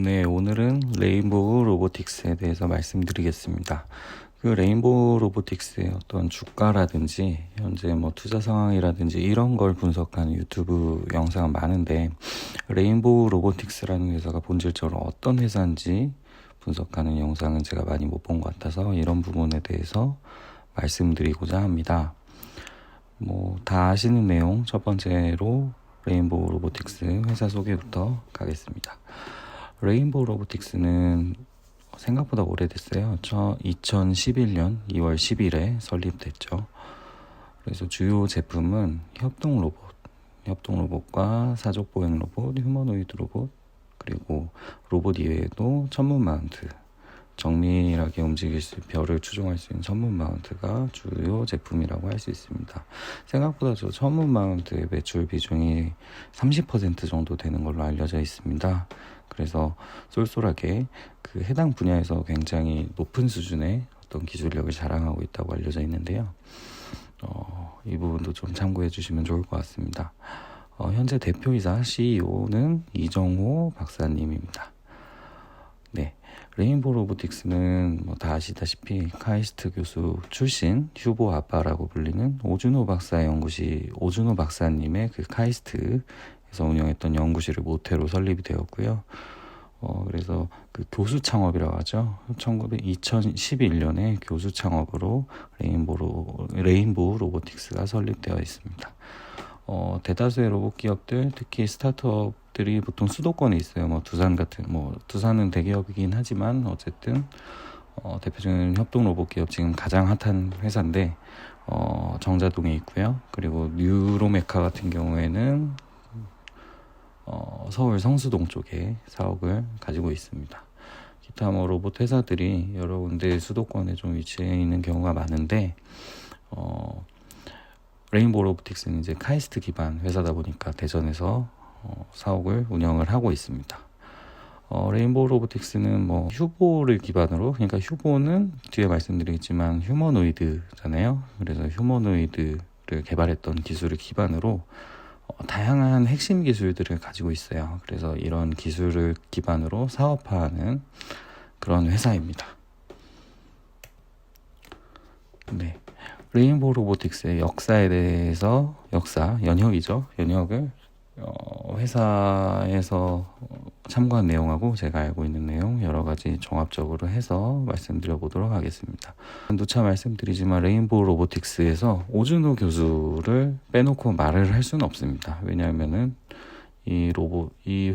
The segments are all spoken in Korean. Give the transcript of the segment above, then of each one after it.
네, 오늘은 레인보우 로보틱스에 대해서 말씀드리겠습니다. 그 레인보우 로보틱스의 어떤 주가라든지 현재 뭐 투자 상황이라든지 이런 걸 분석하는 유튜브 영상은 많은데, 레인보우 로보틱스라는 회사가 본질적으로 어떤 회사인지 분석하는 영상은 제가 많이 못 본 것 같아서 이런 부분에 대해서 말씀드리고자 합니다. 뭐 다 아시는 내용, 첫 번째로 레인보우 로보틱스 회사 소개부터 가겠습니다. 레인보우 로보틱스는 생각보다 오래됐어요. 2011년 2월 10일에 설립됐죠. 그래서 주요 제품은 협동 로봇과 사족 보행 로봇, 휴머노이드 로봇, 그리고 로봇 이외에도 천문 마운트, 정밀하게 움직일 수, 별을 추종할 수 있는 천문 마운트가 주요 제품이라고 할 수 있습니다. 생각보다 저 천문 마운트의 매출 비중이 30% 정도 되는 걸로 알려져 있습니다. 그래서 쏠쏠하게 그 해당 분야에서 굉장히 높은 수준의 어떤 기술력을 자랑하고 있다고 알려져 있는데요. 이 부분도 좀 참고해 주시면 좋을 것 같습니다. 현재 대표이사 CEO는 이정호 박사님입니다. 네, 레인보우 로보틱스는 뭐 다 아시다시피 카이스트 교수 출신 휴보 아빠라고 불리는 오준호 박사님의 그 카이스트에서 운영했던 연구실을 모태로 설립이 되었고요. 그래서 그 교수 창업이라고 하죠. 2011년에 교수 창업으로 레인보우 로보틱스가 설립되어 있습니다. 대다수의 로봇 기업들, 특히 스타트업들이 보통 수도권에 있어요. 두산은 대기업이긴 하지만 어쨌든 대표적인 협동 로봇 기업 지금 가장 핫한 회사인데 정자동에 있고요. 그리고 뉴로메카 같은 경우에는 서울 성수동 쪽에 사옥을 가지고 있습니다. 기타 뭐 로봇 회사들이 여러 군데 수도권에 좀 위치해 있는 경우가 많은데 레인보우 로보틱스는 이제 카이스트 기반 회사다 보니까 대전에서 사옥을 운영을 하고 있습니다. 레인보우 로보틱스는 뭐 휴보를 기반으로, 그러니까 휴보는 뒤에 말씀드리겠지만 휴머노이드잖아요. 그래서 휴머노이드를 개발했던 기술을 기반으로 다양한 핵심 기술들을 가지고 있어요. 그래서 이런 기술을 기반으로 사업화하는 그런 회사입니다. 네, 레인보우 로보틱스의 역사에 대해서, 연혁을 회사에서 참고한 내용하고 제가 알고 있는 내용 여러 가지 종합적으로 해서 말씀드려 보도록 하겠습니다. 누차 말씀드리지만 레인보우 로보틱스에서 오준호 교수를 빼놓고 말을 할 수는 없습니다. 왜냐하면은 이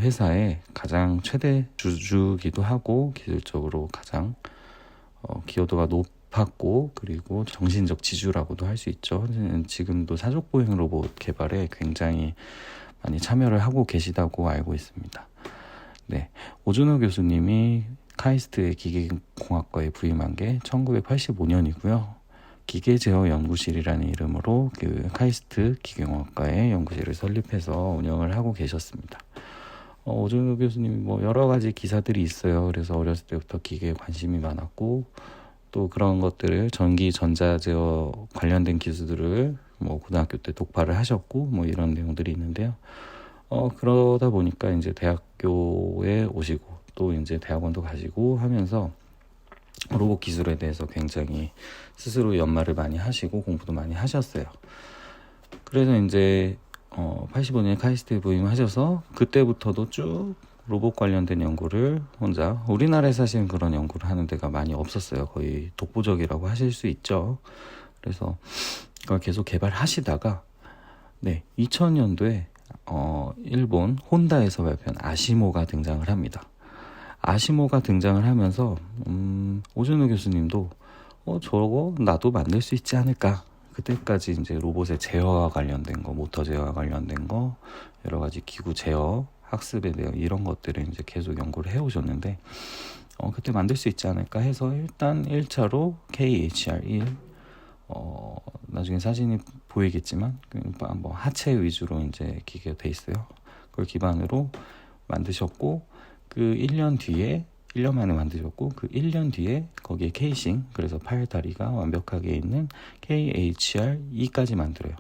회사의 가장 최대 주주기도 하고 기술적으로 가장 기여도가 높았고, 그리고 정신적 지주라고도 할 수 있죠. 지금도 사족 보행 로봇 개발에 굉장히 많이 참여를 하고 계시다고 알고 있습니다. 네, 오준호 교수님이 카이스트의 기계공학과에 부임한 게 1985년이고요. 기계제어 연구실이라는 이름으로 그 카이스트 기계공학과의 연구실을 설립해서 운영을 하고 계셨습니다. 오준호 교수님이 뭐 여러 가지 기사들이 있어요. 그래서 어렸을 때부터 기계에 관심이 많았고, 또 그런 것들을 전기 전자제어 관련된 기술들을 뭐 고등학교 때 독파를 하셨고, 뭐 이런 내용들이 있는데요. 그러다 보니까 이제 대학교에 오시고 또 이제 대학원도 가시고 하면서 로봇 기술에 대해서 굉장히 스스로 연마를 많이 하시고 공부도 많이 하셨어요. 그래서 이제 85년에 카이스트에 부임하셔서 그때부터도 쭉 로봇 관련된 연구를 혼자, 우리나라에 사실은 그런 연구를 하는 데가 많이 없었어요. 거의 독보적이라고 하실 수 있죠. 그래서 그걸 계속 개발하시다가 2000년도에 일본 혼다에서 발표한 아시모가 등장을 합니다. 아시모가 등장을 하면서 오준호 교수님도 저거 나도 만들 수 있지 않을까. 그때까지 이제 로봇의 제어와 관련된 거, 모터 제어와 관련된 거, 여러 가지 기구 제어, 학습에 대한 이런 것들을 이제 계속 연구를 해오셨는데 그때 만들 수 있지 않을까 해서 일단 1차로 KHR1, 나중에 사진이 보이겠지만 뭐 하체 위주로 이제 기계가 돼 있어요. 그걸 기반으로 만드셨고, 그 1년 만에 만드셨고, 그 1년 뒤에 거기에 케이싱, 그래서 팔 다리가 완벽하게 있는 KHR2까지 만들어요.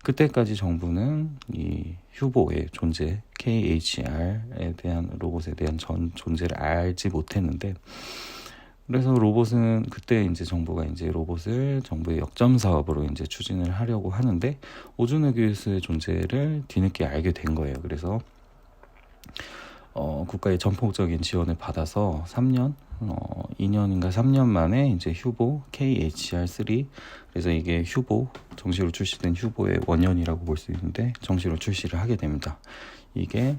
그때까지 정부는 이 휴보의 존재, KHR에 대한 로봇에 대한 존재를 알지 못했는데, 그래서 로봇은 그때 이제 정부가 이제 로봇을 정부의 역점 사업으로 이제 추진을 하려고 하는데, 오즈노 교수의 존재를 뒤늦게 알게 된 거예요. 그래서 국가의 전폭적인 지원을 받아서 2년인가 3년 만에 이제 휴보 KHR3, 그래서 이게 휴보, 정식으로 출시된 휴보의 원년이라고 볼 수 있는데 정식으로 출시를 하게 됩니다. 이게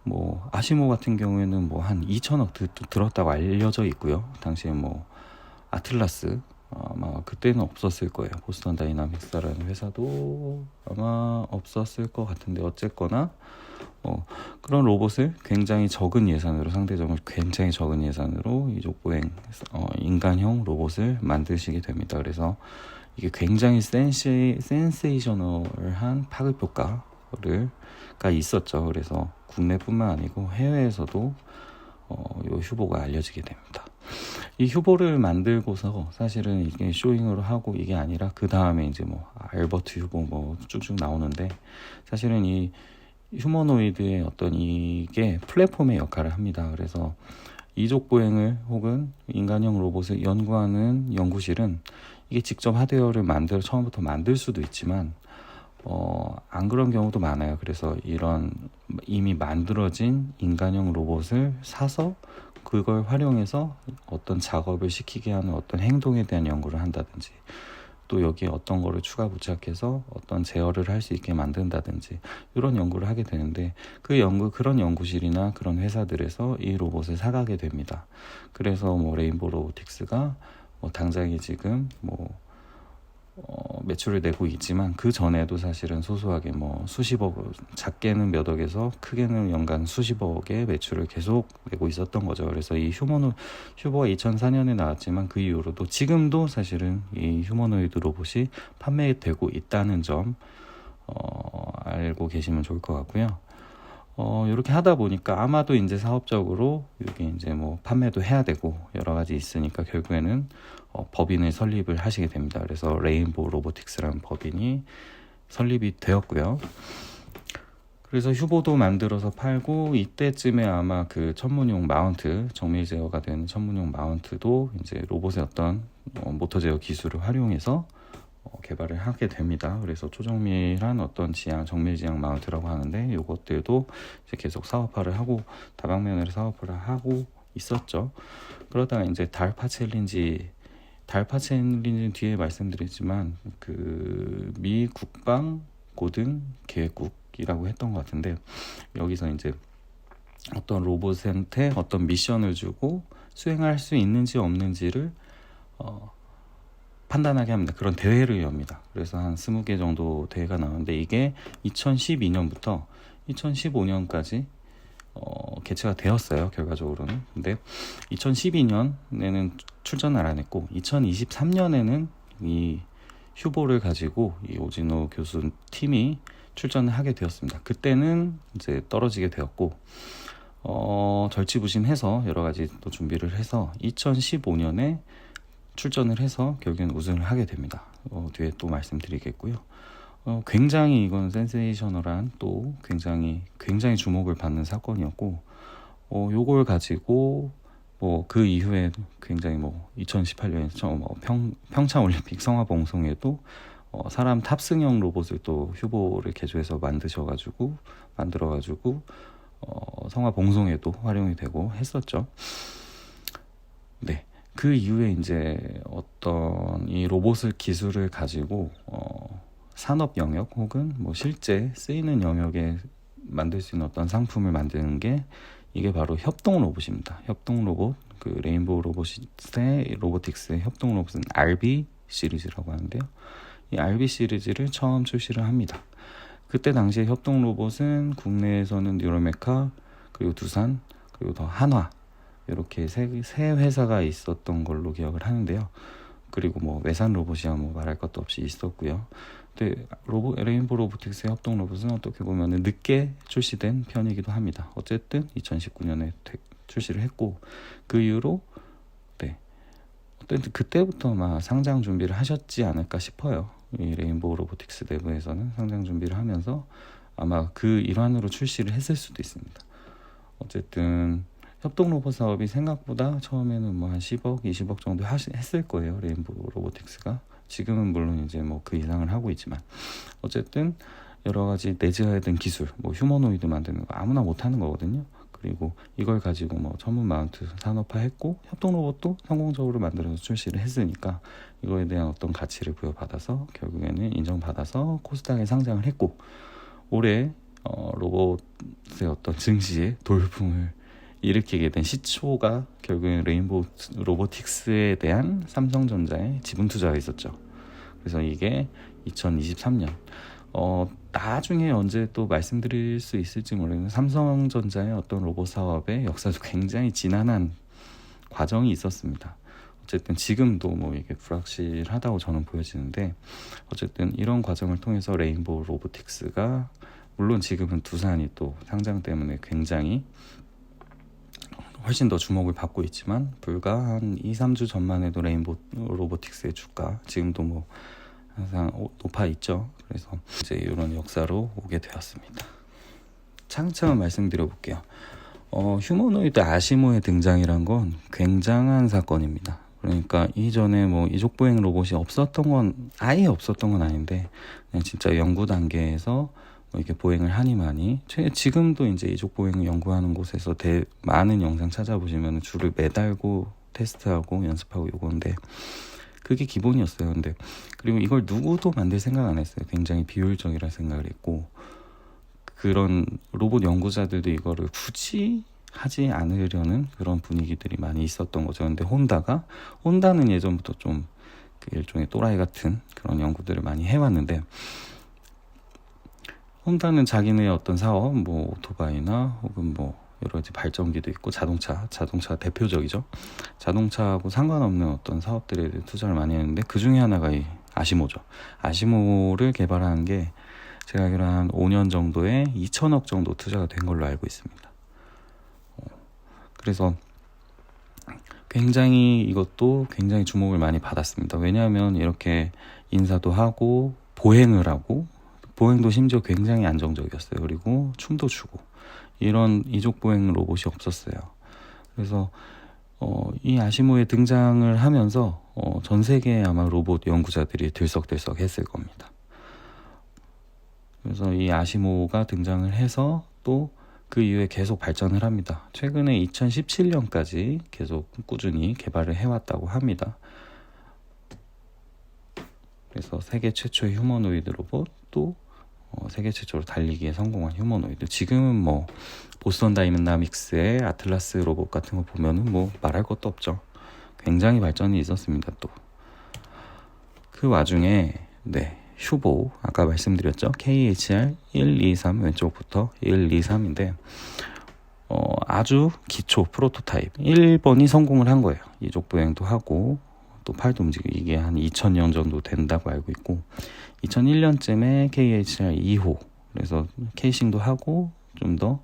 뭐 아시모 같은 경우에는 뭐 한 2천억 들었다고 알려져 있고요. 당시에 뭐 아틀라스 아마 그때는 없었을 거예요. 보스턴 다이나믹스라는 회사도 아마 없었을 것 같은데, 어쨌거나 그런 로봇을 굉장히 적은 예산으로, 상대적으로 굉장히 적은 예산으로 이족보행 인간형 로봇을 만드시게 됩니다. 그래서 이게 굉장히 센세이셔널한 파급 효과가 있었죠. 그래서 국내뿐만 아니고 해외에서도 요 휴보가 알려지게 됩니다. 이 휴보를 만들고서 사실은 이게 쇼잉으로 하고 이게 아니라 그 다음에 이제 뭐 알버트 휴보 뭐 쭉쭉 나오는데, 사실은 이 휴머노이드의 어떤 이게 플랫폼의 역할을 합니다. 그래서 이족 보행을 혹은 인간형 로봇을 연구하는 연구실은 이게 직접 하드웨어를 처음부터 만들 수도 있지만 안 그런 경우도 많아요. 그래서 이런 이미 만들어진 인간형 로봇을 사서 그걸 활용해서 어떤 작업을 시키게 하는 어떤 행동에 대한 연구를 한다든지, 또 여기에 어떤 거를 추가 부착해서 어떤 제어를 할 수 있게 만든다든지, 이런 연구를 하게 되는데, 그런 연구실이나 그런 회사들에서 이 로봇을 사가게 됩니다. 그래서 뭐 레인보우 로보틱스가 당장에 지금 매출을 내고 있지만, 그 전에도 사실은 소소하게 수십억, 작게는 몇 억에서 크게는 연간 수십억의 매출을 계속 내고 있었던 거죠. 그래서 이 휴보가 2004년에 나왔지만 그 이후로도 지금도 사실은 이 휴머노이드 로봇이 판매되고 있다는 점 알고 계시면 좋을 것 같고요. 이렇게 하다 보니까 아마도 이제 사업적으로 이게 이제 판매도 해야 되고 여러 가지 있으니까 결국에는 법인을 설립을 하시게 됩니다. 그래서 레인보우 로보틱스라는 법인이 설립이 되었고요. 그래서 휴보도 만들어서 팔고, 이때쯤에 아마 그 천문용 마운트, 정밀 제어가 되는 천문용 마운트도 이제 로봇의 어떤 모터 제어 기술을 활용해서 개발을 하게 됩니다. 그래서 초정밀한 어떤 정밀 지향 마운트라고 하는데, 이것들도 이제 계속 사업화를 하고 다방면으로 사업화를 하고 있었죠. 그러다가 이제 달파 챌린지는 뒤에 말씀드리지만 그 미 국방 고등 계획국이라고 했던 것 같은데, 여기서 이제 어떤 로봇한테 어떤 미션을 주고 수행할 수 있는지 없는지를 판단하게 합니다. 그런 대회를 엽니다. 그래서 한 20개 정도 대회가 나오는데, 이게 2012년부터 2015년까지 개최가 되었어요, 결과적으로는. 근데 2012년에는 출전을 안 했고, 2023년에는 이 휴보를 가지고 이 오즈노 교수 팀이 출전을 하게 되었습니다. 그때는 이제 떨어지게 되었고, 절치부심해서 여러 가지 또 준비를 해서 2015년에 출전을 해서 결국엔 우승을 하게 됩니다. 뒤에 또 말씀드리겠고요. 굉장히 이건 센세이셔널한, 또 굉장히 주목을 받는 사건이었고, 요걸 가지고 그 이후에 굉장히 2018년에 평창 올림픽 성화 봉송에도 사람 탑승형 로봇을 또 휴보를 개조해서 만들어가지고 성화 봉송에도 활용이 되고 했었죠. 네. 그 이후에 이제 어떤 이 로봇을 기술을 가지고 산업 영역 혹은 실제 쓰이는 영역에 만들 수 있는 어떤 상품을 만드는 게, 이게 바로 협동 로봇입니다. 협동 로봇, 그 레인보우 로보틱스의 협동 로봇은 RB 시리즈라고 하는데요. 이 RB 시리즈를 처음 출시를 합니다. 그때 당시에 협동 로봇은 국내에서는 뉴럴메카, 그리고 두산, 그리고 더 한화, 이렇게 세 회사가 있었던 걸로 기억을 하는데요. 그리고 외산 로봇이야 말할 것도 없이 있었고요. 근데 레인보우 로보틱스의 협동 로봇은 어떻게 보면 늦게 출시된 편이기도 합니다. 어쨌든 2019년에 출시를 했고, 그 이후로 어쨌든 그때부터 상장 준비를 하셨지 않을까 싶어요. 이 레인보우 로보틱스 내부에서는 상장 준비를 하면서 아마 그 일환으로 출시를 했을 수도 있습니다. 어쨌든 협동 로봇 사업이 생각보다 처음에는 뭐 한 10억, 20억 정도 했을 거예요. 레인보우 로보틱스가. 지금은 물론 이제 뭐 그 이상을 하고 있지만 어쨌든 여러 가지 내재된 기술, 뭐 휴머노이드 만드는 거 아무나 못 하는 거거든요. 그리고 이걸 가지고 뭐 전문 마운트 산업화했고 협동 로봇도 성공적으로 만들어서 출시를 했으니까 이거에 대한 어떤 가치를 부여받아서 결국에는 인정받아서 코스닥에 상장을 했고 올해 로봇의 어떤 증시에 돌풍을 일으키게 된 시초가 결국엔 레인보우 로보틱스에 대한 삼성전자의 지분 투자가 있었죠. 그래서 이게 2023년 나중에 언제 또 말씀드릴 수 있을지 모르겠는데 삼성전자의 어떤 로봇 사업의 역사도 굉장히 지난한 과정이 있었습니다. 어쨌든 지금도 뭐 이게 불확실하다고 저는 보여지는데 어쨌든 이런 과정을 통해서 레인보우 로보틱스가 물론 지금은 두산이 또 상장 때문에 굉장히 훨씬 더 주목을 받고 있지만 불과 한 2-3주 전만 해도 레인보우 로보틱스의 주가 지금도 뭐 항상 높아 있죠. 그래서 이제 이런 역사로 오게 되었습니다. 차근차근 말씀드려 볼게요. 휴머노이드 아시모의 등장이란 건 굉장한 사건입니다. 그러니까 이전에 뭐 이족보행 로봇이 없었던 건 아예 없었던 건 아닌데 그냥 진짜 연구 단계에서 뭐 이렇게 보행을 하니만이 지금도 이제 이족보행 연구하는 곳에서 많은 영상 찾아보시면 줄을 매달고 테스트하고 연습하고 요건데 그게 기본이었어요. 근데 그리고 이걸 누구도 만들 생각 안 했어요. 굉장히 비효율적이라 생각을 했고 그런 로봇 연구자들도 이거를 굳이 하지 않으려는 그런 분위기들이 많이 있었던 거죠. 근데 혼다는 예전부터 좀 그 일종의 또라이 같은 그런 연구들을 많이 해왔는데 혼다는 자기네 어떤 사업, 뭐 오토바이나 혹은 뭐 여러 가지 발전기도 있고 자동차 대표적이죠. 자동차하고 상관없는 어떤 사업들에 대해 투자를 많이 했는데 그 중에 하나가 이 아시모죠. 아시모를 개발하는 게 제가 알기로 한 5년 정도에 2천억 정도 투자가 된 걸로 알고 있습니다. 그래서 이것도 굉장히 주목을 많이 받았습니다. 왜냐하면 이렇게 인사도 하고 보행을 하고 보행도 심지어 굉장히 안정적이었어요. 그리고 춤도 추고 이런 이족보행 로봇이 없었어요. 그래서 이 아시모의 등장을 하면서 전 세계에 아마 로봇 연구자들이 들썩들썩 했을 겁니다. 그래서 이 아시모가 등장을 해서 또 그 이후에 계속 발전을 합니다. 최근에 2017년까지 계속 꾸준히 개발을 해왔다고 합니다. 그래서 세계 최초의 휴머노이드 로봇 또 세계 최초로 달리기에 성공한 휴머노이드. 지금은 뭐 보스턴 다이내믹스의 아틀라스 로봇 같은 거 보면은 뭐 말할 것도 없죠. 굉장히 발전이 있었습니다. 또 그 와중에 휴보 아까 말씀드렸죠. KHR 123 왼쪽부터 123인데 아주 기초 프로토타입 1번이 성공을 한 거예요. 이족 보행도 하고 또 팔도 움직이고 이게 한 2000년 정도 된다고 알고 있고 2001년쯤에 KHR 2호 그래서 케이싱도 하고 좀 더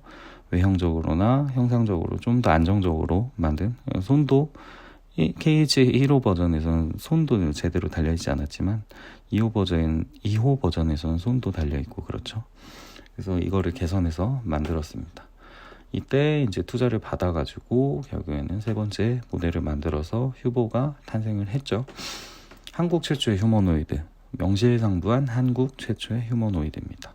외형적으로나 형상적으로 좀 더 안정적으로 만든 손도 KHR 1호 버전에서는 손도 제대로 달려있지 않았지만 2호 버전에서는 손도 달려있고 그렇죠. 그래서 이거를 개선해서 만들었습니다. 이때 이제 투자를 받아가지고 결국에는 세 번째 모델을 만들어서 휴보가 탄생을 했죠. 한국 최초의 휴머노이드, 명실상부한 한국 최초의 휴머노이드입니다.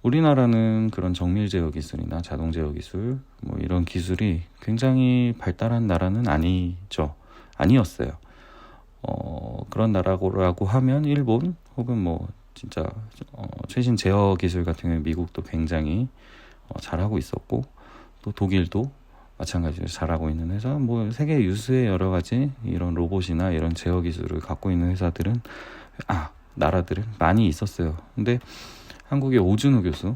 우리나라는 그런 정밀 제어 기술이나 자동 제어 기술 뭐 이런 기술이 굉장히 발달한 나라는 아니었어요. 그런 나라라고 하면 일본 혹은 뭐 진짜 최신 제어 기술 같은 경우에 미국도 굉장히 잘하고 있었고 또 독일도 마찬가지로 잘하고 있는 회사 뭐 세계 유수의 여러 가지 이런 로봇이나 이런 제어 기술을 갖고 있는 회사들은 나라들은 많이 있었어요. 근데 한국의 오준호 교수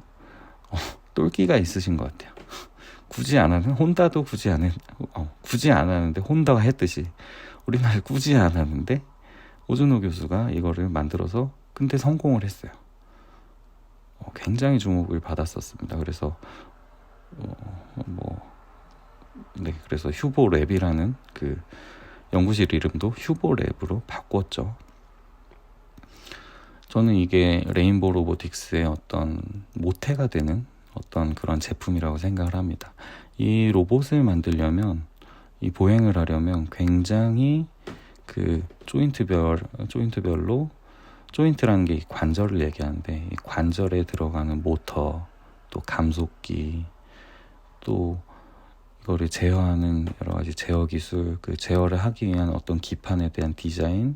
똘끼가 있으신 것 같아요. 굳이 안 하는데 혼다가 했듯이 우리나라 굳이 안 하는데 오준호 교수가 이거를 만들어서 근데 성공을 했어요. 굉장히 주목을 받았었습니다. 그래서 그래서 휴보랩이라는 그 연구실 이름도 휴보랩으로 바꿨죠. 저는 이게 레인보우 로보틱스의 어떤 모태가 되는 어떤 그런 제품이라고 생각을 합니다. 이 로봇을 만들려면, 이 보행을 하려면 굉장히 그 조인트별로, 조인트라는 게 관절을 얘기하는데, 이 관절에 들어가는 모터, 또 감속기, 또 이거를 제어하는 여러 가지 제어 기술, 그 제어를 하기 위한 어떤 기판에 대한 디자인,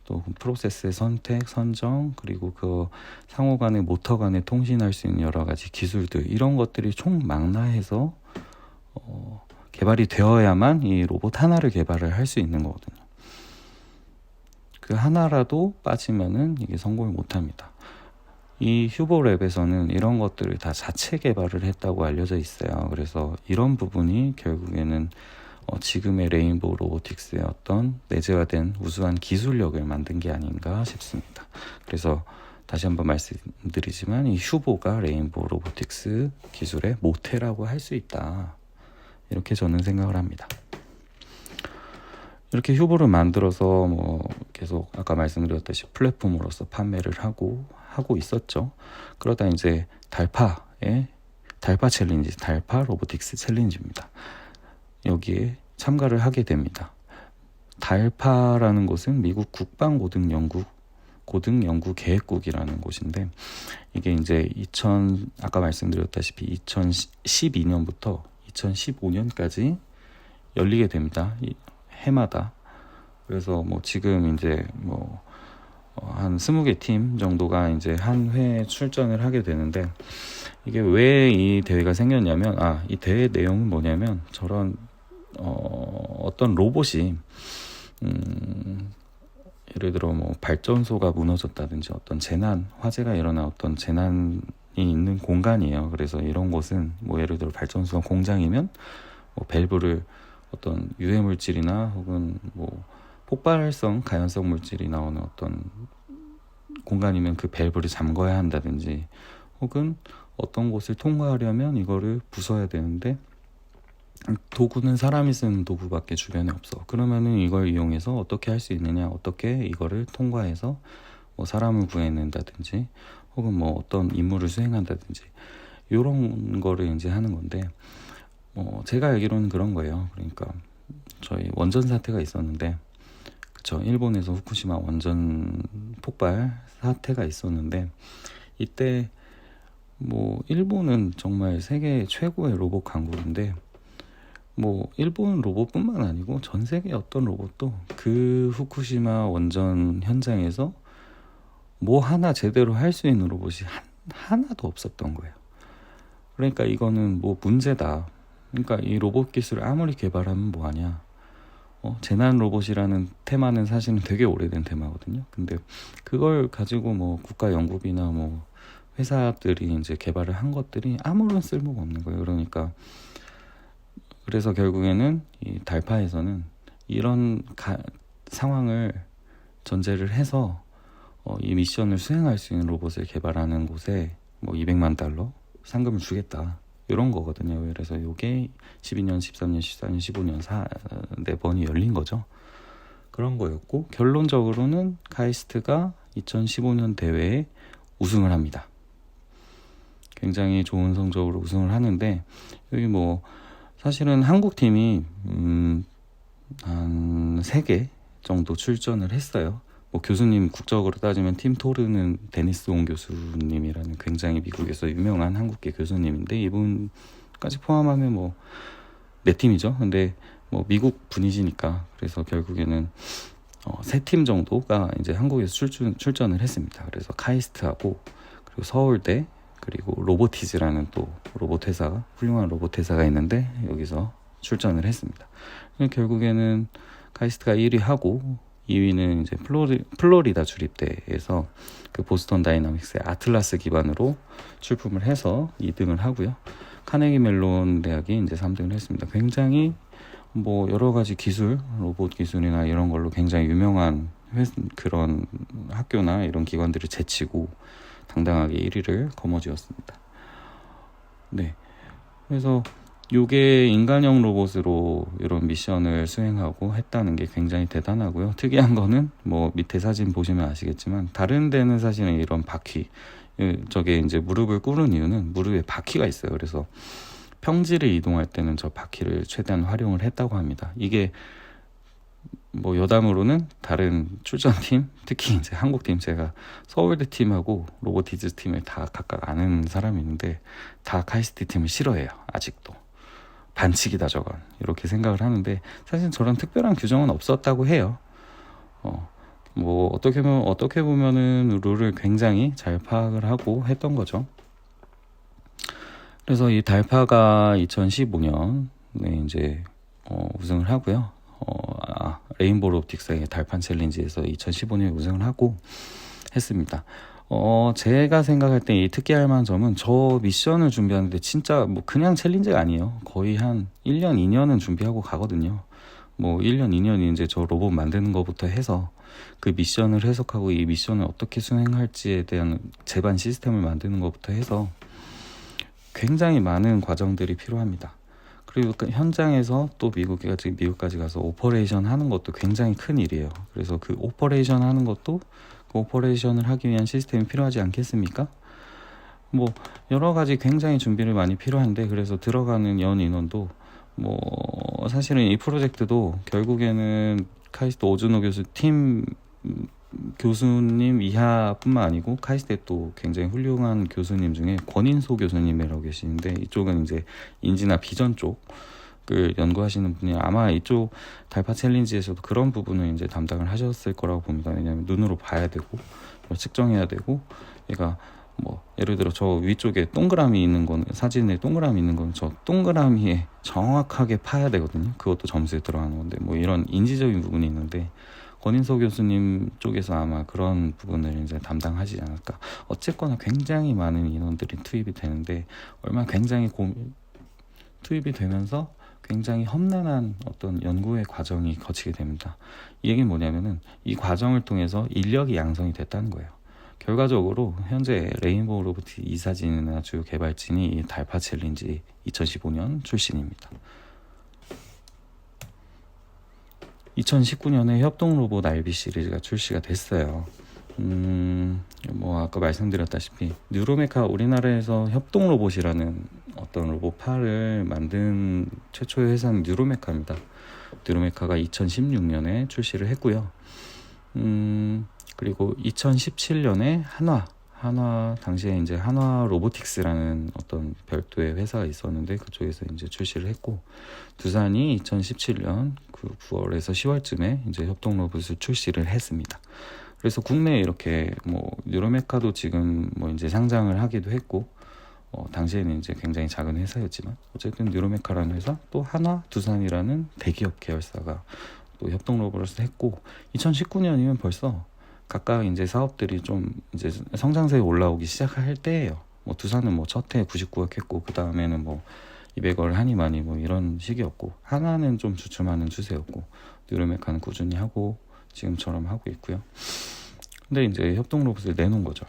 또 프로세스의 선택, 선정, 그리고 그 상호 간의 모터 간에 통신할 수 있는 여러 가지 기술들, 이런 것들이 총망라해서 개발이 되어야만 이 로봇 하나를 개발을 할 수 있는 거거든요. 그 하나라도 빠지면은 이게 성공을 못 합니다. 이 휴보랩에서는 이런 것들을 다 자체 개발을 했다고 알려져 있어요. 그래서 이런 부분이 결국에는 지금의 레인보우 로보틱스의 어떤 내재화된 우수한 기술력을 만든 게 아닌가 싶습니다. 그래서 다시 한번 말씀드리지만 이 휴보가 레인보우 로보틱스 기술의 모태라고 할 수 있다. 이렇게 저는 생각을 합니다. 이렇게 휴보를 만들어서 뭐 계속 아까 말씀드렸듯이 플랫폼으로서 판매를 하고 있었죠. 그러다 이제 달파 챌린지, 달파 로보틱스 챌린지입니다. 여기에 참가를 하게 됩니다. 달파라는 곳은 미국 국방고등연구계획국이라는 곳인데, 이게 이제 아까 말씀드렸다시피 2012년부터 2015년까지 열리게 됩니다. 해마다. 그래서 뭐 지금 이제 한 20개 팀 정도가 이제 한 회에 출전을 하게 되는데, 이게 왜 이 대회가 생겼냐면, 이 대회 내용은 뭐냐면, 저런 어떤 로봇이 예를 들어 뭐 발전소가 무너졌다든지 어떤 화재가 일어나 어떤 재난이 있는 공간이에요. 그래서 이런 곳은 뭐 예를 들어 발전소가 공장이면 뭐 밸브를 어떤 유해 물질이나 혹은 뭐 폭발성 가연성 물질이 나오는 어떤 공간이면 그 밸브를 잠궈야 한다든지, 혹은 어떤 곳을 통과하려면 이거를 부숴야 되는데 도구는 사람이 쓰는 도구밖에 주변에 없어. 그러면은 이걸 이용해서 어떻게 할 수 있느냐, 어떻게 이거를 통과해서 뭐 사람을 구해낸다든지 혹은 뭐 어떤 임무를 수행한다든지, 이런 거를 이제 하는 건데, 제가 알기로는 그런 거예요. 그러니까 저희 원전 사태가 있었는데, 그쵸, 일본에서 후쿠시마 원전 폭발 사태가 있었는데, 이때 뭐 일본은 정말 세계 최고의 로봇 강국인데, 뭐 일본 로봇뿐만 아니고 전 세계 어떤 로봇도 그 후쿠시마 원전 현장에서 뭐 하나 제대로 할 수 있는 로봇이 하나도 없었던 거예요. 그러니까 이거는 뭐 문제다. 그러니까 이 로봇 기술을 아무리 개발하면 뭐하냐. 재난 로봇이라는 테마는 사실은 되게 오래된 테마거든요. 근데 그걸 가지고 뭐 국가 연구비나 뭐 회사들이 이제 개발을 한 것들이 아무런 쓸모가 없는 거예요. 그러니까 그래서 결국에는 이 달파에서는 이런 상황을 전제를 해서 이 미션을 수행할 수 있는 로봇을 개발하는 곳에 뭐 $200만 상금을 주겠다, 이런 거거든요. 그래서 이게 12년, 13년, 14년, 15년 4번이 열린 거죠. 그런 거였고, 결론적으로는 카이스트가 2015년 대회에 우승을 합니다. 굉장히 좋은 성적으로 우승을 하는데, 여기 뭐 사실은 한국 팀이 한 3개 정도 출전을 했어요. 뭐 교수님 국적으로 따지면 팀 토르는 데니스 옹 교수님이라는 굉장히 미국에서 유명한 한국계 교수님인데, 이분까지 포함하면 뭐 4팀이죠. 근데 뭐 미국 분이시니까, 그래서 결국에는 3팀 정도가 이제 한국에서 출전을 했습니다. 그래서 카이스트하고, 그리고 서울대, 그리고 로보티즈라는 또 로봇 회사가, 훌륭한 로봇 회사가 있는데 여기서 출전을 했습니다. 결국에는 카이스트가 1위 하고, 2위는 이제 플로리다 주립대에서 그 보스턴 다이나믹스의 아틀라스 기반으로 출품을 해서 2등을 하고요. 카네기 멜론 대학이 이제 3등을 했습니다. 굉장히 뭐 여러 가지 기술, 로봇 기술이나 이런 걸로 굉장히 유명한 그런 학교나 이런 기관들을 제치고 당당하게 1위를 거머쥐었습니다. 네. 그래서 요게 인간형 로봇으로 이런 미션을 수행하고 했다는 게 굉장히 대단하고요. 특이한 거는 뭐 밑에 사진 보시면 아시겠지만 다른 데는 사실은 이런 바퀴, 저게 이제 무릎을 꿇은 이유는 무릎에 바퀴가 있어요. 그래서 평지를 이동할 때는 저 바퀴를 최대한 활용을 했다고 합니다. 이게 뭐 여담으로는 다른 출전팀, 특히 이제 한국팀, 제가 서울대 팀하고 로보티즈 팀을 다 각각 아는 사람이 있는데 다 카이스트 팀을 싫어해요. 아직도. 반칙이다 저건, 이렇게 생각을 하는데 사실 저런 특별한 규정은 없었다고 해요. 뭐 어떻게 보면은 룰을 굉장히 잘 파악을 하고 했던 거죠. 그래서 이 달파가 2015년에 이제 우승을 하고요. 레인보우 로보틱스의 달판 챌린지에서 2015년에 우승을 하고 했습니다. 제가 생각할 때 이 특이할 만한 점은 저 미션을 준비하는데 진짜 뭐 그냥 챌린지가 아니에요. 거의 한 1년, 2년은 준비하고 가거든요. 뭐 1년, 2년이 이제 저 로봇 만드는 것부터 해서 그 미션을 해석하고 이 미션을 어떻게 수행할지에 대한 제반 시스템을 만드는 것부터 해서 굉장히 많은 과정들이 필요합니다. 그리고 현장에서 또 미국까지 가서 오퍼레이션 하는 것도 굉장히 큰 일이에요. 그래서 그 오퍼레이션 하는 것도 그 오퍼레이션을 하기 위한 시스템이 필요하지 않겠습니까? 뭐 여러 가지 굉장히 준비를 많이 필요한데, 그래서 들어가는 연 인원도 뭐 사실은 이 프로젝트도 결국에는 카이스트 오즈노 교수 팀 교수님 이하뿐만 아니고 카이스트에 또 굉장히 훌륭한 교수님 중에 권인소 교수님이라고 계시는데, 이쪽은 이제 인지나 비전 쪽을 연구하시는 분이 아마 이쪽 달파 챌린지에서도 그런 부분을 이제 담당을 하셨을 거라고 봅니다. 왜냐하면 눈으로 봐야 되고 뭐 측정해야 되고, 얘가 뭐 예를 들어 저 위쪽에 동그라미 있는 거는, 사진에 동그라미 있는 건 저 동그라미에 정확하게 파야 되거든요. 그것도 점수에 들어가는 건데, 뭐 이런 인지적인 부분이 있는데 권인서 교수님 쪽에서 아마 그런 부분을 이제 담당하지 않을까. 어쨌거나 굉장히 많은 인원들이 투입이 되는데, 얼마나 굉장히 투입이 되면서 굉장히 험난한 어떤 연구의 과정이 거치게 됩니다. 이 얘기는 뭐냐면은 이 과정을 통해서 인력이 양성이 됐다는 거예요. 결과적으로 현재 레인보우 로보틱 이사진이나 주요 개발진이 이 달파 챌린지 2015년 출신입니다. 2019년에 협동 로봇 RB 시리즈가 출시가 됐어요. 뭐 아까 말씀드렸다시피 뉴로메카, 우리나라에서 협동 로봇이라는 어떤 로봇파를 만든 최초의 회사는 뉴로메카입니다. 뉴로메카가 2016년에 출시를 했고요. 그리고 2017년에 한화 당시에 이제 한화 로보틱스라는 어떤 별도의 회사가 있었는데 그쪽에서 이제 출시를 했고, 두산이 2017년 그 9월에서 10월쯤에 이제 협동 로봇을 출시를 했습니다. 그래서 국내에 이렇게 뭐 뉴로메카도 지금 뭐 이제 상장을 하기도 했고, 당시에는 이제 굉장히 작은 회사였지만 어쨌든 뉴로메카라는 회사, 또 한화, 두산이라는 대기업 계열사가 또 협동 로봇을 했고, 2019년이면 벌써 각각 이제 사업들이 좀 이제 성장세에 올라오기 시작할 때예요. 뭐 두산은 뭐 첫 해 99억 했고, 그 다음에는 뭐 200억을 하니 많이 뭐 이런 시기였고, 하나는 좀 주춤하는 추세였고, 뉴로메카는 꾸준히 하고 지금처럼 하고 있고요. 근데 이제 협동 로봇을 내놓은 거죠.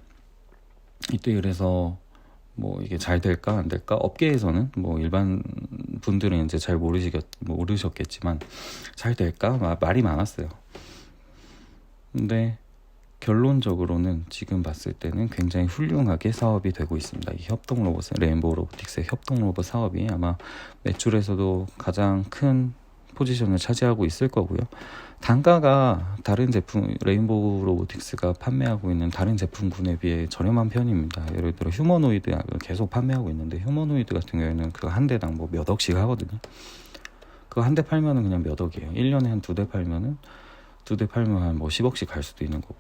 이때 그래서 뭐 이게 잘 될까 안 될까, 업계에서는 뭐 일반 분들은 이제 잘 모르셨겠지만 잘 될까 말이 많았어요. 근데 결론적으로는 지금 봤을 때는 굉장히 훌륭하게 사업이 되고 있습니다. 이 협동 로봇, 레인보우 로보틱스의 협동 로봇 사업이 아마 매출에서도 가장 큰 포지션을 차지하고 있을 거고요. 단가가 다른 제품, 레인보우 로보틱스가 판매하고 있는 다른 제품군에 비해 저렴한 편입니다. 예를 들어 휴머노이드 계속 판매하고 있는데, 휴머노이드 같은 경우에는 그 한 대당 뭐 몇 억씩 하거든요. 그거 한 대 팔면은 그냥 몇 억이에요. 1년에 한 2대 팔면은, 2대 팔면 한 뭐 10억씩 갈 수도 있는 거고,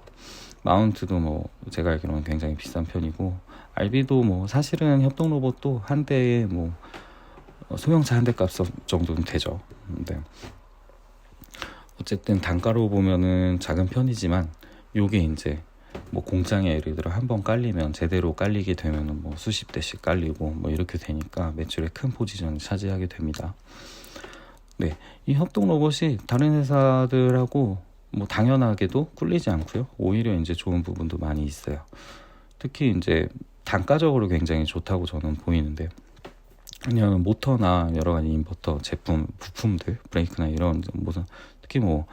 마운트도 뭐 제가 알기로는 굉장히 비싼 편이고, RB도 뭐 사실은 협동 로봇도 한 대에 뭐 소형차 한 대 값 정도는 되죠. 근데 어쨌든 단가로 보면은 작은 편이지만, 요게 이제 뭐 공장에 예를 들어 한번 깔리면, 제대로 깔리게 되면은 뭐 수십 대씩 깔리고 뭐 이렇게 되니까 매출에 큰 포지션을 차지하게 됩니다. 네, 이 협동 로봇이 다른 회사들하고 뭐 당연하게도 꿀리지 않고요. 오히려 이제 좋은 부분도 많이 있어요. 특히 이제 단가적으로 굉장히 좋다고 저는 보이는데, 왜냐하면 모터나 여러 가지 인버터 제품, 부품들, 브레이크나 이런 무슨 특히 뭐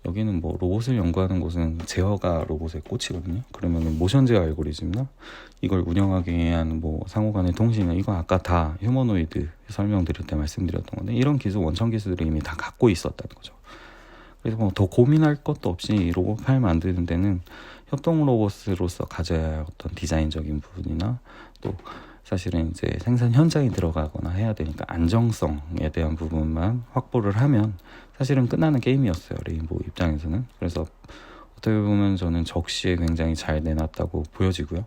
여기는 뭐 로봇을 연구하는 곳은 제어가 로봇의 꽃이거든요. 그러면 모션 제어 알고리즘이나 이걸 운영하기 위한 뭐 상호간의 통신이나 이거 아까 다 휴머노이드 설명드릴 때 말씀드렸던 건데 이런 기술 원천 기술을 이미 다 갖고 있었다는 거죠. 그래서 뭐 더 고민할 것도 없이 로봇 팔 만드는 데는 협동 로봇으로서 가져야 할 어떤 디자인적인 부분이나 또 사실은 이제 생산 현장에 들어가거나 해야 되니까 안정성에 대한 부분만 확보를 하면 사실은 끝나는 게임이었어요. 레인보우 입장에서는. 그래서 어떻게 보면 저는 적시에 굉장히 잘 내놨다고 보여지고요.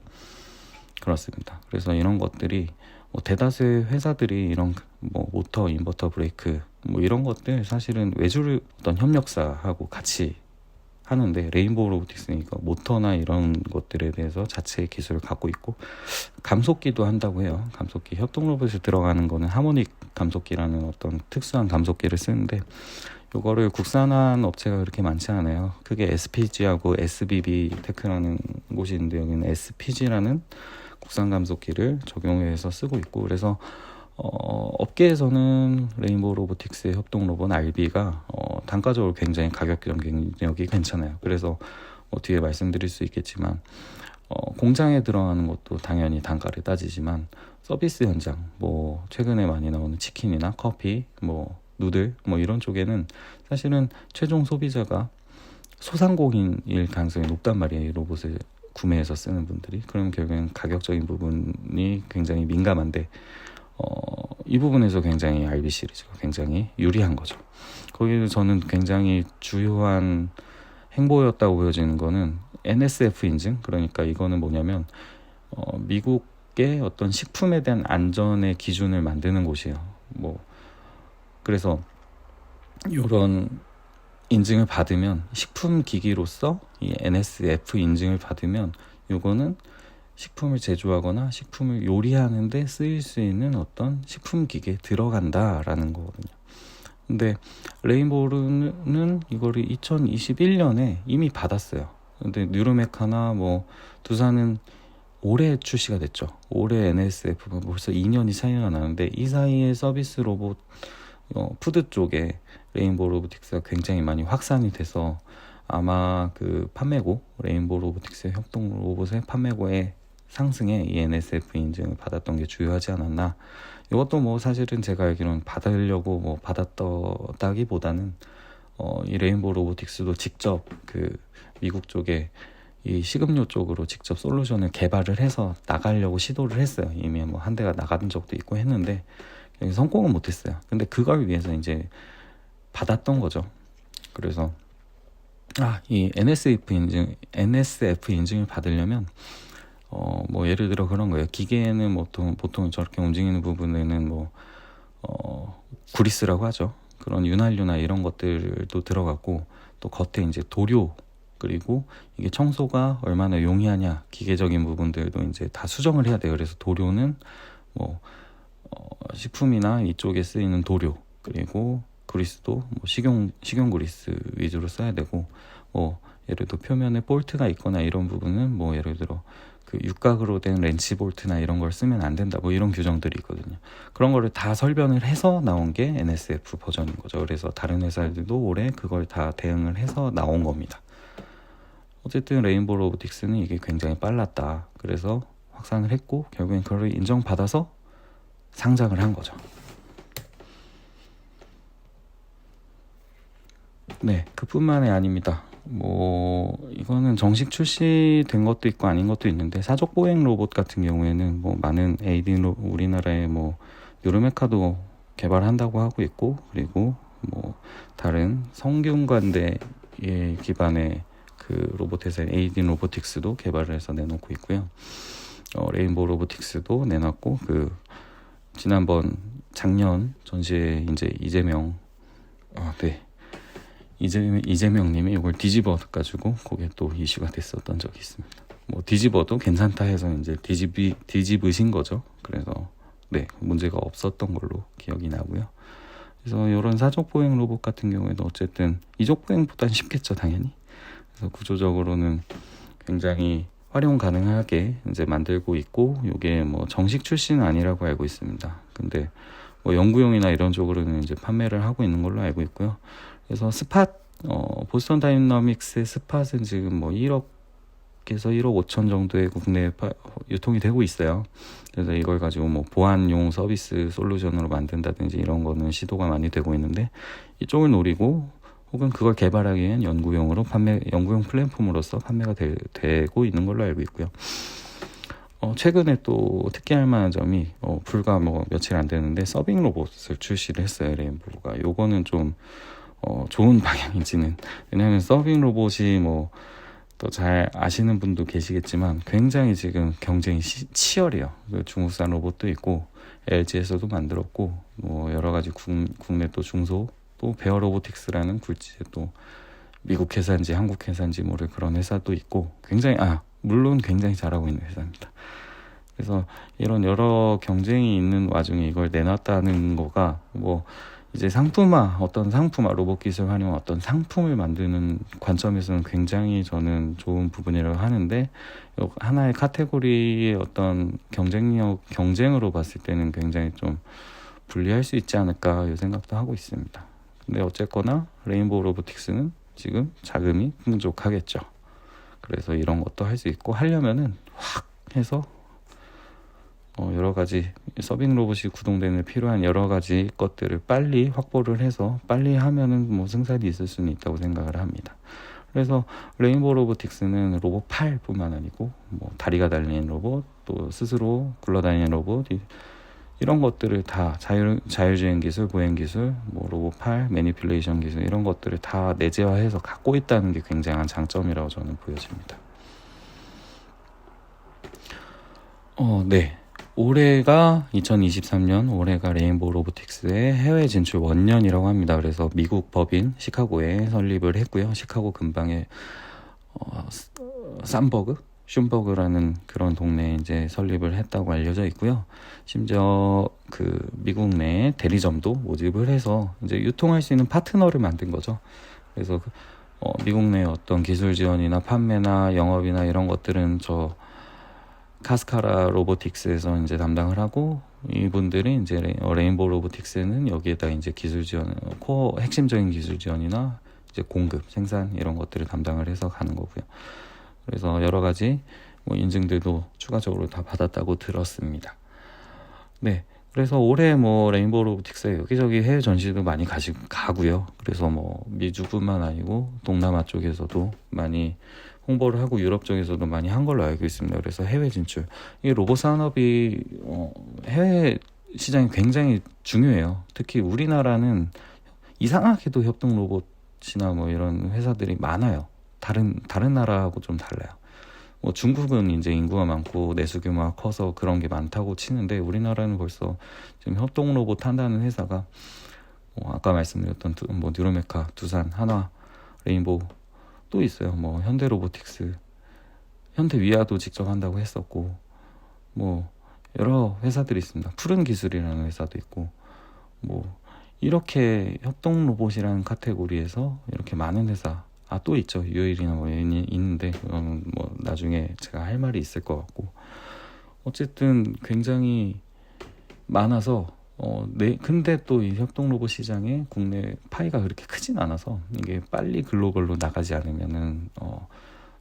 그렇습니다. 그래서 이런 것들이 뭐 대다수의 회사들이 이런 뭐 모터, 인버터, 브레이크 뭐 이런 것들 사실은 외주를 어떤 협력사하고 같이 하는데 레인보우 로보틱스는 이거 모터나 이런 것들에 대해서 자체의 기술을 갖고 있고 감속기도 한다고 해요. 감속기 협동 로봇에 들어가는 거는 하모닉 감속기라는 어떤 특수한 감속기를 쓰는데 요거를 국산화한 업체가 그렇게 많지 않아요. 그게 SPG하고 SBB 테크라는 곳이 있는데 여기는 SPG라는 국산 감속기를 적용해서 쓰고 있고 그래서 업계에서는 레인보우 로보틱스의 협동 로봇 RB가 단가적으로 굉장히 가격 경쟁력이 괜찮아요. 그래서 뒤에 말씀드릴 수 있겠지만 공장에 들어가는 것도 당연히 단가를 따지지만 서비스 현장, 뭐 최근에 많이 나오는 치킨이나 커피, 뭐 누들, 뭐 이런 쪽에는 사실은 최종 소비자가 소상공인일 가능성이 높단 말이에요. 이 로봇을 구매해서 쓰는 분들이. 그럼 결국엔 가격적인 부분이 굉장히 민감한데 이 부분에서 굉장히 RB 시리즈가 굉장히 유리한 거죠. 거기서 저는 굉장히 주요한 행보였다고 보여지는 거는 NSF 인증. 그러니까 이거는 뭐냐면 미국의 어떤 식품에 대한 안전의 기준을 만드는 곳이에요. 뭐 그래서 이런 인증을 받으면 식품 기기로서 이 NSF 인증을 받으면 이거는 식품을 제조하거나 식품을 요리하는 데 쓰일 수 있는 어떤 식품 기계에 들어간다라는 거거든요. 근데 레인보우는 이거를 2021년에 이미 받았어요. 근데 뉴르메카나 뭐 두산은 올해 출시가 됐죠. 올해 NSF가 벌써 2년이 차이가 나는데 이 사이에 서비스 로봇 푸드 쪽에 레인보우 로보틱스가 굉장히 많이 확산이 돼서 아마 그 판매고 레인보우 로보틱스의 협동 로봇의 판매고의 상승에 이 NSF 인증을 받았던 게 주요하지 않았나. 이것도 뭐 사실은 제가 알기로는 받으려고 뭐 받았다기보다는 이 레인보우 로보틱스도 직접 그 미국 쪽에 이 식음료 쪽으로 직접 솔루션을 개발을 해서 나가려고 시도를 했어요. 이미 뭐 한 대가 나간 적도 있고 했는데 성공은 못했어요. 근데 그걸 위해서 이제 받았던 거죠. 그래서 이 NSF 인증을 받으려면 뭐 예를 들어 그런 거예요. 기계에는 보통 저렇게 움직이는 부분에는 뭐 그리스라고 하죠. 그런 윤활유나 이런 것들도 들어갔고 또 겉에 이제 도료 그리고 이게 청소가 얼마나 용이하냐 기계적인 부분들도 이제 다 수정을 해야 돼요. 그래서 도료는 뭐 식품이나 이쪽에 쓰이는 도료 그리고 그리스도 뭐 식용 그리스 위주로 써야 되고 뭐 예를 들어 표면에 볼트가 있거나 이런 부분은 뭐 예를 들어 그 육각으로 된 렌치 볼트나 이런 걸 쓰면 안 된다 뭐 이런 규정들이 있거든요. 그런 거를 다 설명을 해서 나온 게 NSF 버전인 거죠. 그래서 다른 회사들도 올해 그걸 다 대응을 해서 나온 겁니다. 어쨌든 레인보우 로보틱스는 이게 굉장히 빨랐다. 그래서 확산을 했고 결국엔 그걸 인정받아서 상장을 한 거죠. 네, 그뿐만이 아닙니다. 뭐 이거는 정식 출시된 것도 있고 아닌 것도 있는데 사족 보행 로봇 같은 경우에는 뭐 많은 우리나라의 뭐 요르메카도 개발한다고 하고 있고 그리고 뭐 다른 성균관대 기반의 그 로봇 회사 에이딘 로보틱스도 개발을 해서 내놓고 있고요. 레인보우 로보틱스도 내놨고 그 지난번 작년 전시에 이제 이재명님이 이걸 뒤집어가지고 그게 또 이슈가 됐었던 적이 있습니다. 뭐 뒤집어도 괜찮다 해서 이제 뒤집으신 거죠. 그래서 네 문제가 없었던 걸로 기억이 나고요. 그래서 이런 사족 보행 로봇 같은 경우에도 어쨌든 이족 보행보다는 쉽겠죠 당연히. 그래서 구조적으로는 굉장히 활용 가능하게 이제 만들고 있고, 요게 뭐 정식 출시는 아니라고 알고 있습니다. 근데 뭐 연구용이나 이런 쪽으로는 이제 판매를 하고 있는 걸로 알고 있고요. 그래서 스팟, 보스턴 다이너믹스의 스팟은 지금 뭐 1억에서 1억 5천 정도의 국내에 유통이 되고 있어요. 그래서 이걸 가지고 뭐 보안용 서비스 솔루션으로 만든다든지 이런 거는 시도가 많이 되고 있는데, 이쪽을 노리고 혹은 그걸 개발하기 위한 연구용 플랫폼으로서 판매가 되고 있는 걸로 알고 있고요. 최근에 또 특이할 만한 점이, 불과 뭐 며칠 안 되는데 서빙 로봇을 출시를 했어요, 레인보우가. 요거는 좀, 좋은 방향인지는. 왜냐하면 서빙 로봇이 뭐, 또 잘 아시는 분도 계시겠지만 굉장히 지금 경쟁이 치열해요. 중국산 로봇도 있고, LG에서도 만들었고, 뭐 여러 가지 국내 또 중소, 또 베어 로보틱스라는 굴지에 또 미국 회사인지 한국 회사인지 모를 그런 회사도 있고, 물론 굉장히 잘하고 있는 회사입니다. 그래서 이런 여러 경쟁이 있는 와중에 이걸 내놨다는 거가 뭐 이제 어떤 상품화, 로봇 기술 활용 어떤 상품을 만드는 관점에서는 굉장히 저는 좋은 부분이라고 하는데, 하나의 카테고리의 어떤 경쟁으로 봤을 때는 굉장히 좀 불리할 수 있지 않을까 이 생각도 하고 있습니다. 근데 어쨌거나 레인보우 로보틱스는 지금 자금이 풍족하겠죠. 그래서 이런 것도 할 수 있고, 하려면은 확 해서 여러 가지 서빙 로봇이 구동되는 필요한 여러 가지 것들을 빨리 확보를 해서 빨리 하면은 뭐 승산이 있을 수는 있다고 생각을 합니다. 그래서 레인보우 로보틱스는 로봇 팔뿐만 아니고 뭐 다리가 달린 로봇, 또 스스로 굴러다니는 로봇, 이런 것들을 다 자율주행 기술, 보행 기술, 뭐 로봇 팔, 매니플레이션 기술, 이런 것들을 다 내재화해서 갖고 있다는 게 굉장한 장점이라고 저는 보여집니다. 네. 올해가 2023년, 올해가 레인보우 로보틱스의 해외 진출 원년이라고 합니다. 그래서 미국 법인 시카고에 설립을 했고요. 시카고 근방에 슌버그라는 그런 동네에 이제 설립을 했다고 알려져 있고요. 심지어 그 미국 내 대리점도 모집을 해서 이제 유통할 수 있는 파트너를 만든 거죠. 그래서 미국 내 어떤 기술 지원이나 판매나 영업이나 이런 것들은 저 카스카라 로보틱스에서 이제 담당을 하고, 이분들이 이제 레인보우 로보틱스는 여기에다 이제 기술 지원, 코어 핵심적인 기술 지원이나 이제 공급, 생산 이런 것들을 담당을 해서 가는 거고요. 그래서 여러 가지 뭐 인증들도 추가적으로 다 받았다고 들었습니다. 네. 그래서 올해 뭐 레인보우 로보틱스 여기저기 해외 전시도 많이 가고요. 그래서 뭐 미주뿐만 아니고 동남아 쪽에서도 많이 홍보를 하고 유럽 쪽에서도 많이 한 걸로 알고 있습니다. 그래서 해외 진출, 이 로봇 산업이 해외 시장이 굉장히 중요해요. 특히 우리나라는 이상하게도 협동 로봇이나 뭐 이런 회사들이 많아요. 다른 나라하고 좀 달라요. 뭐 중국은 이제 인구가 많고 내수 규모가 커서 그런 게 많다고 치는데, 우리나라는 벌써 지금 협동 로봇 한다는 회사가 아까 말씀드렸던 뭐 뉴로메카, 두산, 한화, 레인보우 또 있어요. 뭐 현대 로보틱스, 현대 위아도 직접 한다고 했었고, 뭐 여러 회사들이 있습니다. 푸른 기술이라는 회사도 있고, 뭐 이렇게 협동 로봇이라는 카테고리에서 이렇게 많은 회사, 또 있죠. 유일이나 뭐 있는데 그건 뭐 나중에 제가 할 말이 있을 것 같고, 어쨌든 굉장히 많아서 근데 또 이 협동 로봇 시장에 국내 파이가 그렇게 크진 않아서 이게 빨리 글로벌로 나가지 않으면은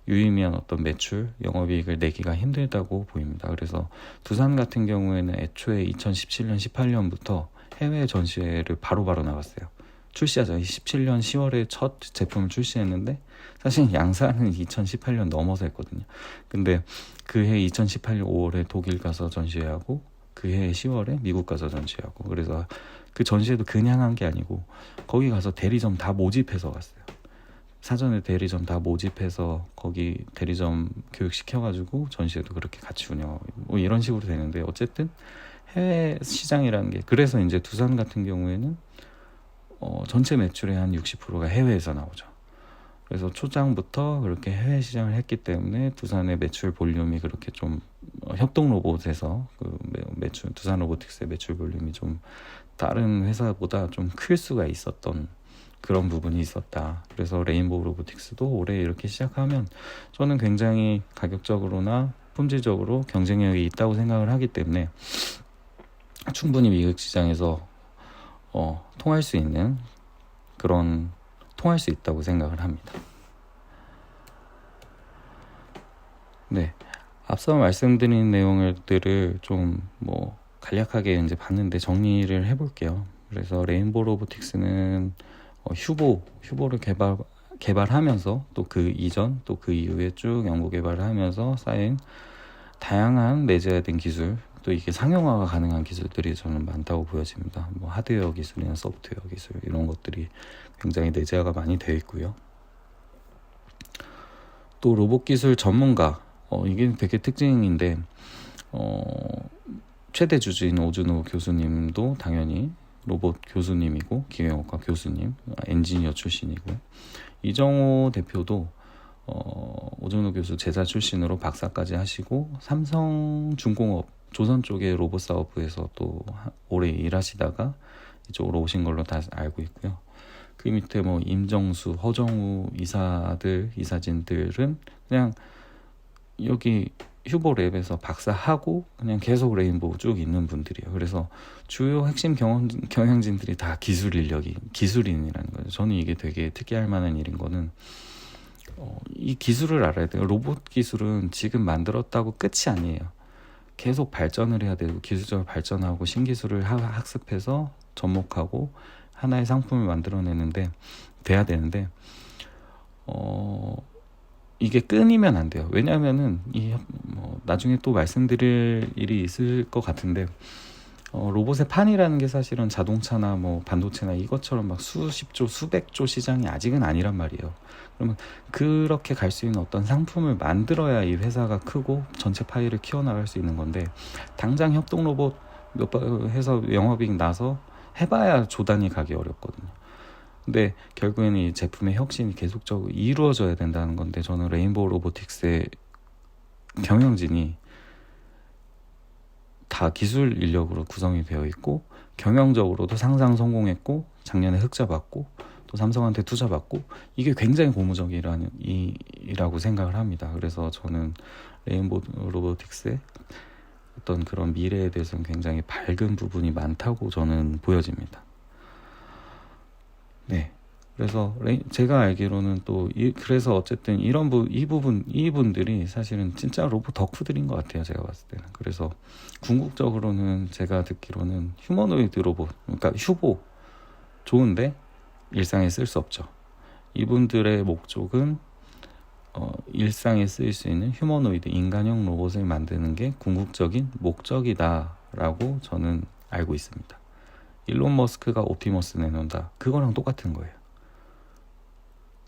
유의미한 어떤 매출, 영업이익을 내기가 힘들다고 보입니다. 그래서 두산 같은 경우에는 애초에 2017년, 18년부터 해외 전시회를 바로바로 나갔어요. 출시하자 17년 10월에 첫 제품을 출시했는데, 사실 양산은 2018년 넘어서 했거든요. 근데 그해 2018년 5월에 독일 가서 전시회하고, 그해 10월에 미국 가서 전시하고, 그래서 그 전시회도 그냥 한 게 아니고 거기 가서 대리점 다 모집해서 갔어요. 사전에 대리점 다 모집해서 거기 대리점 교육시켜가지고 전시회도 그렇게 같이 운영하고 뭐 이런 식으로 되는데, 어쨌든 해외 시장이라는 게, 그래서 이제 두산 같은 경우에는 전체 매출의 한 60%가 해외에서 나오죠. 그래서 초장부터 그렇게 해외 시장을 했기 때문에 두산의 매출 볼륨이 그렇게 좀 협동 로봇에서 그 매출, 두산 로보틱스의 매출 볼륨이 좀 다른 회사보다 좀 클 수가 있었던 그런 부분이 있었다. 그래서 레인보우 로보틱스도 올해 이렇게 시작하면 저는 굉장히 가격적으로나 품질적으로 경쟁력이 있다고 생각을 하기 때문에 충분히 미국 시장에서 통할 수 있는 통할 수 있다고 생각을 합니다. 네, 앞서 말씀드린 내용들을 좀 간략하게 이제 봤는데 정리를 해볼게요. 그래서 레인보우 로보틱스는 휴보를 개발하면서 또 그 이전 또 그 이후에 쭉 연구 개발을 하면서 쌓인 다양한 내재된 기술, 또 이게 상용화가 가능한 기술들이 저는 많다고 보여집니다. 하드웨어 기술이나 소프트웨어 기술 이런 것들이 굉장히 내재화가 많이 되어 있고요. 또 로봇 기술 전문가, 이게 되게 특징인데 최대 주주인 오준호 교수님도 당연히 로봇 교수님이고 기계공학과 교수님, 엔지니어 출신이고, 이정호 대표도 오준호 교수 제자 출신으로 박사까지 하시고 삼성중공업 조선 쪽의 로봇 사업부에서 또 오래 일하시다가 이쪽으로 오신 걸로 다 알고 있고요. 그 밑에 임정수, 허정우 이사진들은 그냥 여기 휴보랩에서 박사하고 그냥 계속 레인보우 쭉 있는 분들이에요. 그래서 주요 핵심 경영진들이 다 기술인이라는 거죠. 저는 이게 되게 특이할 만한 일인 거는 이 기술을 알아야 돼요. 로봇 기술은 지금 만들었다고 끝이 아니에요. 계속 발전을 해야 되고 기술적으로 발전하고 신기술을 학습해서 접목하고 하나의 상품을 만들어내는데 돼야 되는데 이게 끊이면 안 돼요. 왜냐하면은 나중에 또 말씀드릴 일이 있을 것 같은데 로봇의 판이라는 게 사실은 자동차나 반도체나 이것처럼 막 수십조, 수백조 시장이 아직은 아니란 말이에요. 그러면 그렇게 갈 수 있는 어떤 상품을 만들어야 이 회사가 크고 전체 파이를 키워나갈 수 있는 건데, 당장 협동 로봇 몇 번 해서 영업이익 나서 해봐야 조 단위 가기 어렵거든요. 근데 결국에는 이 제품의 혁신이 계속적으로 이루어져야 된다는 건데, 저는 레인보우 로보틱스의 경영진이 다 기술 인력으로 구성이 되어 있고 경영적으로도 상상 성공했고 작년에 흑자 받고 또 삼성한테 투자 받고, 이게 굉장히 고무적이라고 생각을 합니다. 그래서 저는 레인보우 로보틱스의 어떤 그런 미래에 대해서는 굉장히 밝은 부분이 많다고 저는 보여집니다. 네. 그래서 제가 알기로는 그래서 어쨌든 이분들이 사실은 진짜 로봇 덕후들인 것 같아요, 제가 봤을 때는. 그래서 궁극적으로는 제가 듣기로는 휴머노이드 로봇, 그러니까 휴보 좋은데 일상에 쓸 수 없죠. 이분들의 목적은 일상에 쓰일 수 있는 휴머노이드, 인간형 로봇을 만드는 게 궁극적인 목적이다라고 저는 알고 있습니다. 일론 머스크가 옵티머스 내놓는다, 그거랑 똑같은 거예요.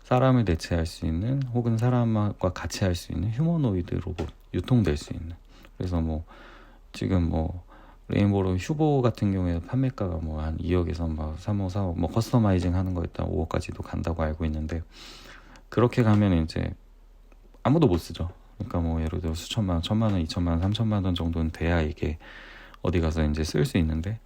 사람을 대체할 수 있는, 혹은 사람과 같이 할 수 있는 휴머노이드 로봇 유통될 수 있는. 그래서 지금 레인보우 휴보 같은 경우에 판매가가 한 2억에서 3억, 4억, 커스터마이징 하는 거 일단 5억까지도 간다고 알고 있는데, 그렇게 가면 이제 아무도 못 쓰죠. 그러니까 예를 들어 수천만 원, 1,000만 원, 2,000만 원, 3,000만 원 정도는 돼야 이게 어디 가서 이제 쓸 수 있는데,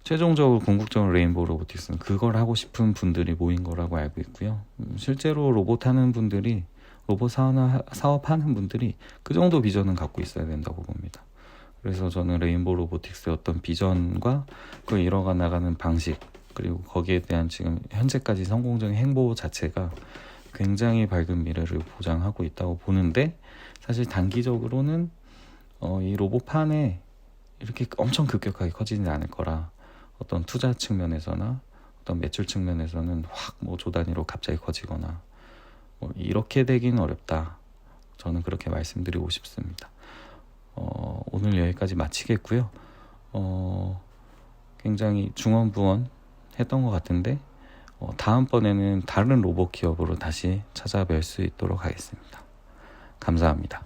최종적으로 궁극적으로 레인보우 로보틱스는 그걸 하고 싶은 분들이 모인 거라고 알고 있고요. 실제로 로봇 하는 분들이, 로봇 사업하는 분들이 그 정도 비전은 갖고 있어야 된다고 봅니다. 그래서 저는 레인보우 로보틱스의 어떤 비전과 그걸 이뤄가 나가는 방식, 그리고 거기에 대한 지금 현재까지 성공적인 행보 자체가 굉장히 밝은 미래를 보장하고 있다고 보는데, 사실 단기적으로는 이 로봇판에 이렇게 엄청 급격하게 커지지 않을 거라, 어떤 투자 측면에서나 어떤 매출 측면에서는 확 조 단위로 갑자기 커지거나 이렇게 되기는 어렵다. 저는 그렇게 말씀드리고 싶습니다. 오늘 여기까지 마치겠고요. 굉장히 중언부언 했던 것 같은데 다음번에는 다른 로봇 기업으로 다시 찾아뵐 수 있도록 하겠습니다. 감사합니다.